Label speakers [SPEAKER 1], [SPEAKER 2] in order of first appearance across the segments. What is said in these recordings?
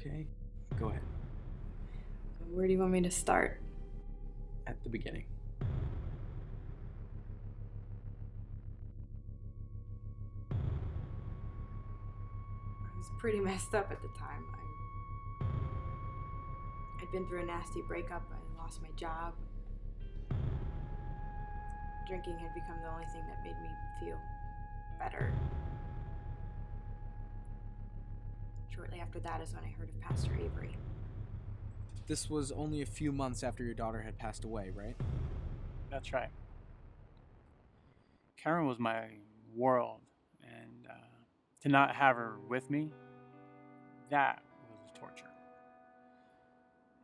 [SPEAKER 1] Okay, go ahead.
[SPEAKER 2] Where do you want me to start?
[SPEAKER 1] At the beginning.
[SPEAKER 2] I was pretty messed up at the time. I'd been through a nasty breakup. I lost my job. Drinking had become the only thing that made me feel better. Shortly after that is when I heard of Pastor Avery.
[SPEAKER 1] This was only a few months after your daughter had passed away, right?
[SPEAKER 3] That's right. Karen was my world, and to not have her with me, that was torture.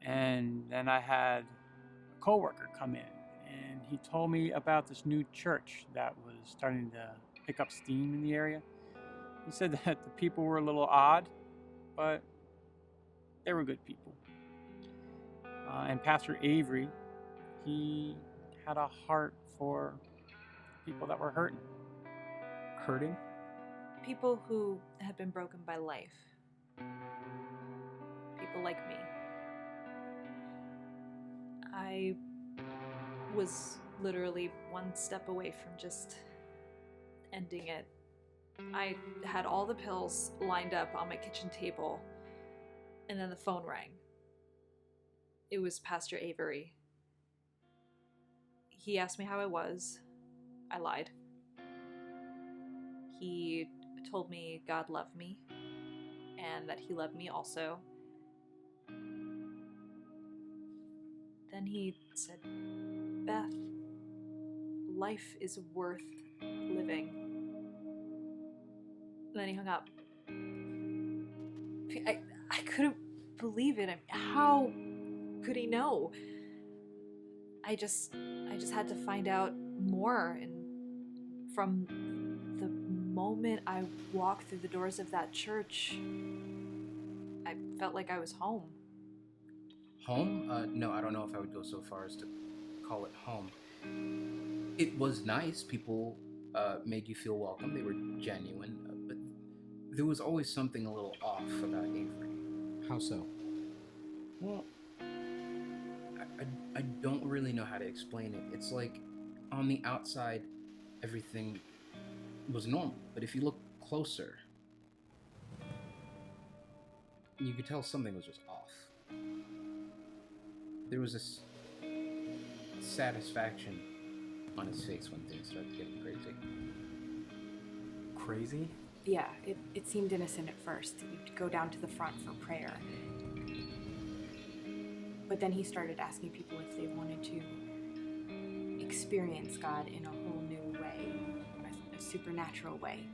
[SPEAKER 3] And then I had a coworker come in, and he told me about this new church that was starting to pick up steam in the area. He said that the people were a little odd, but they were good people. And Pastor Avery, he had a heart for people that were hurting.
[SPEAKER 1] Hurting?
[SPEAKER 4] People who had been broken by life. People like me. I was literally one step away from just ending it. I had all the pills lined up on my kitchen table, and then the phone rang. It was Pastor Avery. He asked me how I was. I lied. He told me God loved me and that he loved me also. Then he said, Beth, life is worth living. And then he hung up. I couldn't believe it. How could he know? I just had to find out more, and from the moment I walked through the doors of that church, I felt like I was home.
[SPEAKER 5] Home? No, I don't know if I would go so far as to call it home. It was nice. People made you feel welcome. They were genuine. But there was always something a little off about Avery.
[SPEAKER 1] How so?
[SPEAKER 5] Well, I don't really know how to explain it. It's like on the outside, everything was normal. But if you look closer, you could tell something was just off. There was this satisfaction on his face when things started getting crazy.
[SPEAKER 1] Crazy?
[SPEAKER 2] Yeah, it seemed innocent at first. He'd go down to the front for prayer. But then he started asking people if they wanted to experience God in a whole new way, a supernatural way.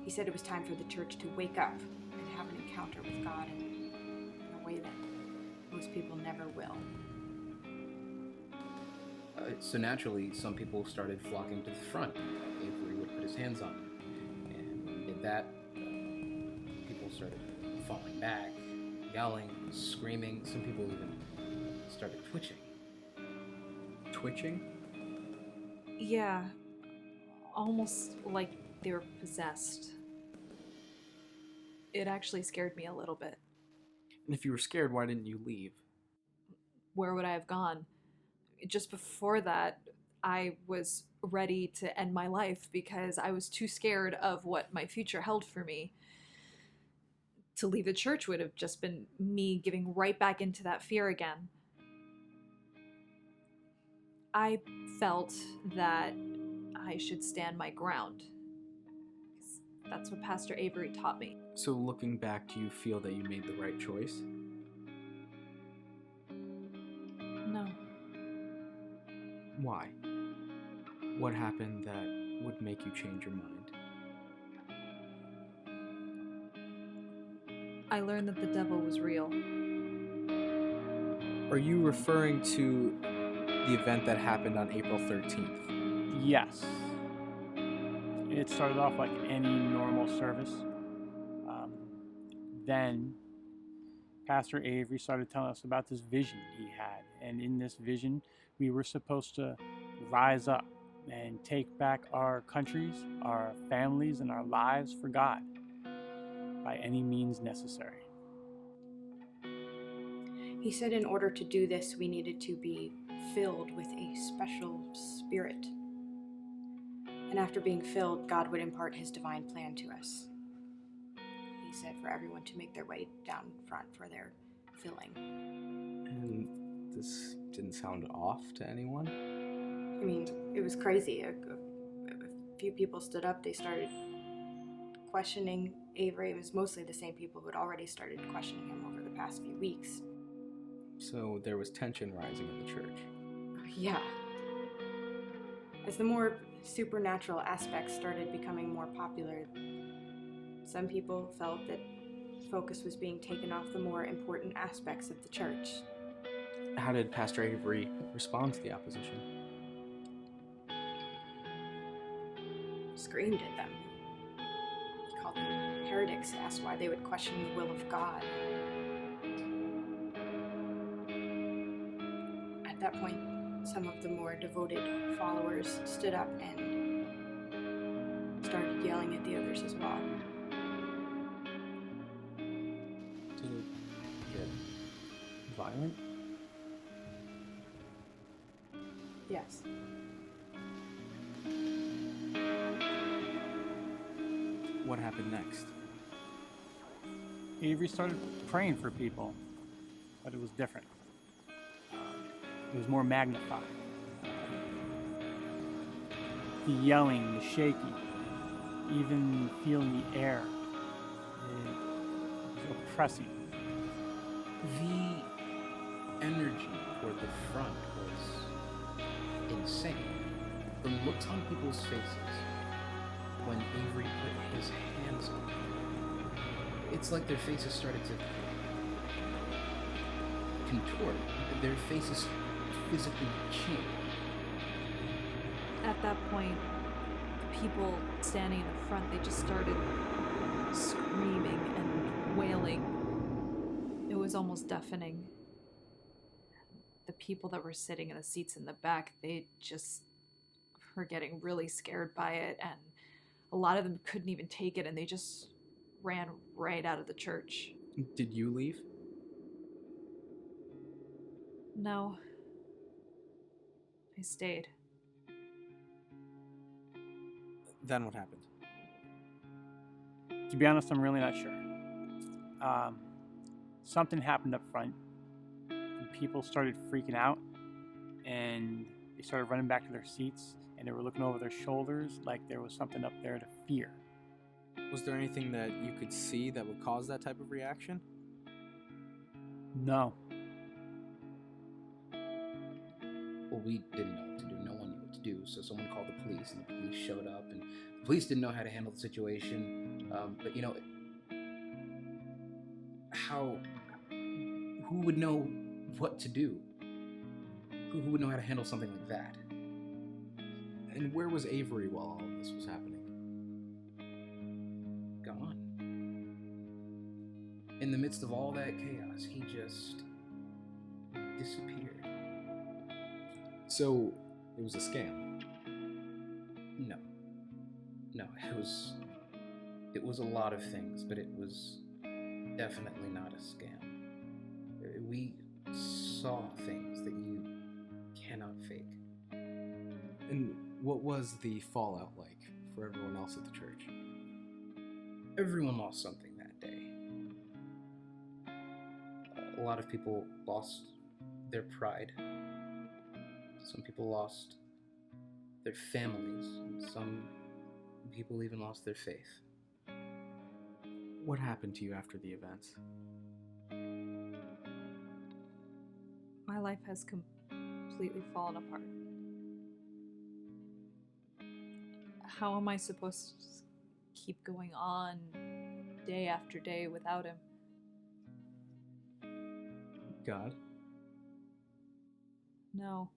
[SPEAKER 2] He said it was time for the church to wake up and have an encounter with God in a way that most people never will.
[SPEAKER 5] So naturally, some people started flocking to the front. Avery would put his hands on them. And when he did that, people started falling back, yelling, screaming. Some people even started twitching.
[SPEAKER 1] Twitching?
[SPEAKER 4] Yeah, almost like they were possessed. It actually scared me a little bit.
[SPEAKER 1] And if you were scared, why didn't you leave?
[SPEAKER 4] Where would I have gone? Just before that, I was ready to end my life because I was too scared of what my future held for me. To leave the church would have just been me giving right back into that fear again. I felt that I should stand my ground. That's what Pastor Avery taught me.
[SPEAKER 1] So looking back, do you feel that you made the right choice?
[SPEAKER 4] No.
[SPEAKER 1] Why? What happened that would make you change your mind?
[SPEAKER 4] I learned that the devil was real.
[SPEAKER 1] Are you referring to the event that happened on April 13th?
[SPEAKER 3] Yes. It started off like any normal service. Then Pastor Avery started telling us about this vision he had. And in this vision, we were supposed to rise up and take back our countries, our families, and our lives for God. By by any means necessary.
[SPEAKER 2] He said in order to do this, we needed to be filled with a special spirit. And after being filled, God would impart his divine plan to us. He said for everyone to make their way down front for their filling.
[SPEAKER 1] And this didn't sound off to anyone?
[SPEAKER 2] I mean, it was crazy. A few people stood up. They started questioning Avery. It was mostly the same people who had already started questioning him over the past few weeks.
[SPEAKER 1] So there was tension rising in the church.
[SPEAKER 2] Yeah. As the more supernatural aspects started becoming more popular, some people felt that focus was being taken off the more important aspects of the church.
[SPEAKER 1] How did Pastor Avery respond to the opposition?
[SPEAKER 2] Screamed at them. He called them heretics, asked why they would question the will of God. At that point, some of the more devoted followers stood up and started yelling at the others as well.
[SPEAKER 1] Did it get violent?
[SPEAKER 2] Yes.
[SPEAKER 1] What happened next?
[SPEAKER 3] Avery started praying for people, but it was different. It was more magnified. The yelling, the shaking, even feeling the air. It was oppressing.
[SPEAKER 5] The energy toward the front was insane. The looks on people's faces when Avery put his hands on them, it's like their faces started to contort. Their faces physically changed.
[SPEAKER 4] At that point, the people standing in the front, they just started screaming and wailing. It was almost deafening. The people that were sitting in the seats in the back, they just were getting really scared by it, and a lot of them couldn't even take it, and they just ran right out of the church.
[SPEAKER 1] Did you leave?
[SPEAKER 4] No. I stayed.
[SPEAKER 1] Then what happened?
[SPEAKER 3] To be honest, I'm really not sure. Something happened up front, and people started freaking out, and they started running back to their seats, and they were looking over their shoulders like there was something up there to fear.
[SPEAKER 1] Was there anything that you could see that would cause that type of reaction?
[SPEAKER 3] No.
[SPEAKER 5] Well, we didn't know what to do. No one knew what to do. So someone called the police, and the police showed up, and the police didn't know how to handle the situation. But you know, who would know what to do? Who would know how to handle something like that?
[SPEAKER 1] And where was Avery while all this was happening?
[SPEAKER 5] Gone. In the midst of all that chaos, he just disappeared.
[SPEAKER 1] So, it was a scam.
[SPEAKER 5] No, it was a lot of things, but it was definitely not a scam. We saw things that you cannot fake.
[SPEAKER 1] And what was the fallout like for everyone else at the church?
[SPEAKER 5] Everyone lost something that day. A lot of people lost their pride. Some people lost their families. And some people even lost their faith.
[SPEAKER 1] What happened to you after the events?
[SPEAKER 4] My life has completely fallen apart. How am I supposed to keep going on day after day without him?
[SPEAKER 1] God?
[SPEAKER 4] No.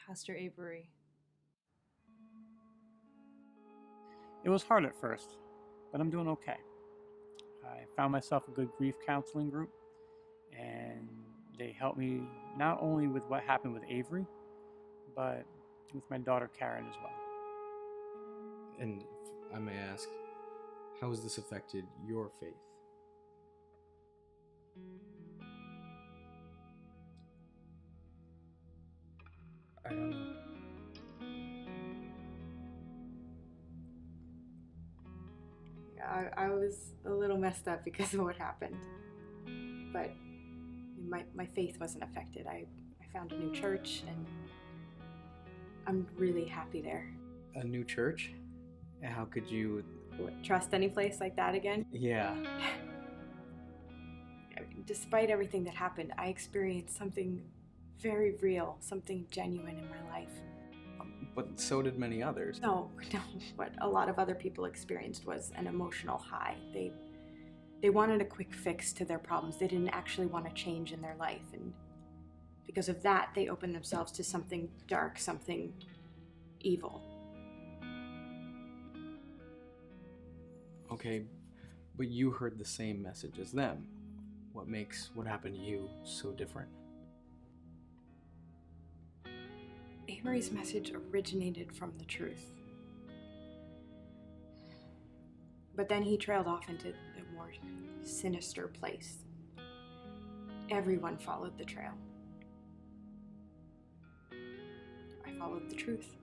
[SPEAKER 4] Pastor Avery.
[SPEAKER 3] It was hard at first, but I'm doing okay. I found myself a good grief counseling group, and they helped me not only with what happened with Avery, but with my daughter Karen as well.
[SPEAKER 1] And if I may ask, How has this affected your faith?
[SPEAKER 5] I don't know.
[SPEAKER 2] I was a little messed up because of what happened, but my faith wasn't affected. I found a new church, and I'm really happy there.
[SPEAKER 1] A new church? How could you?
[SPEAKER 2] Trust any place like that again?
[SPEAKER 1] Yeah.
[SPEAKER 2] Despite everything that happened, I experienced something very real, something genuine in my life.
[SPEAKER 1] But so did many others.
[SPEAKER 2] No, what a lot of other people experienced was an emotional high. They wanted a quick fix to their problems. They didn't actually want to change in their life, and because of that, they opened themselves to something dark, something evil.
[SPEAKER 1] Okay, but you heard the same message as them. What makes what happened to you so different?
[SPEAKER 2] Amory's message originated from the truth. But then he trailed off into a more sinister place. Everyone followed the trail. I followed the truth.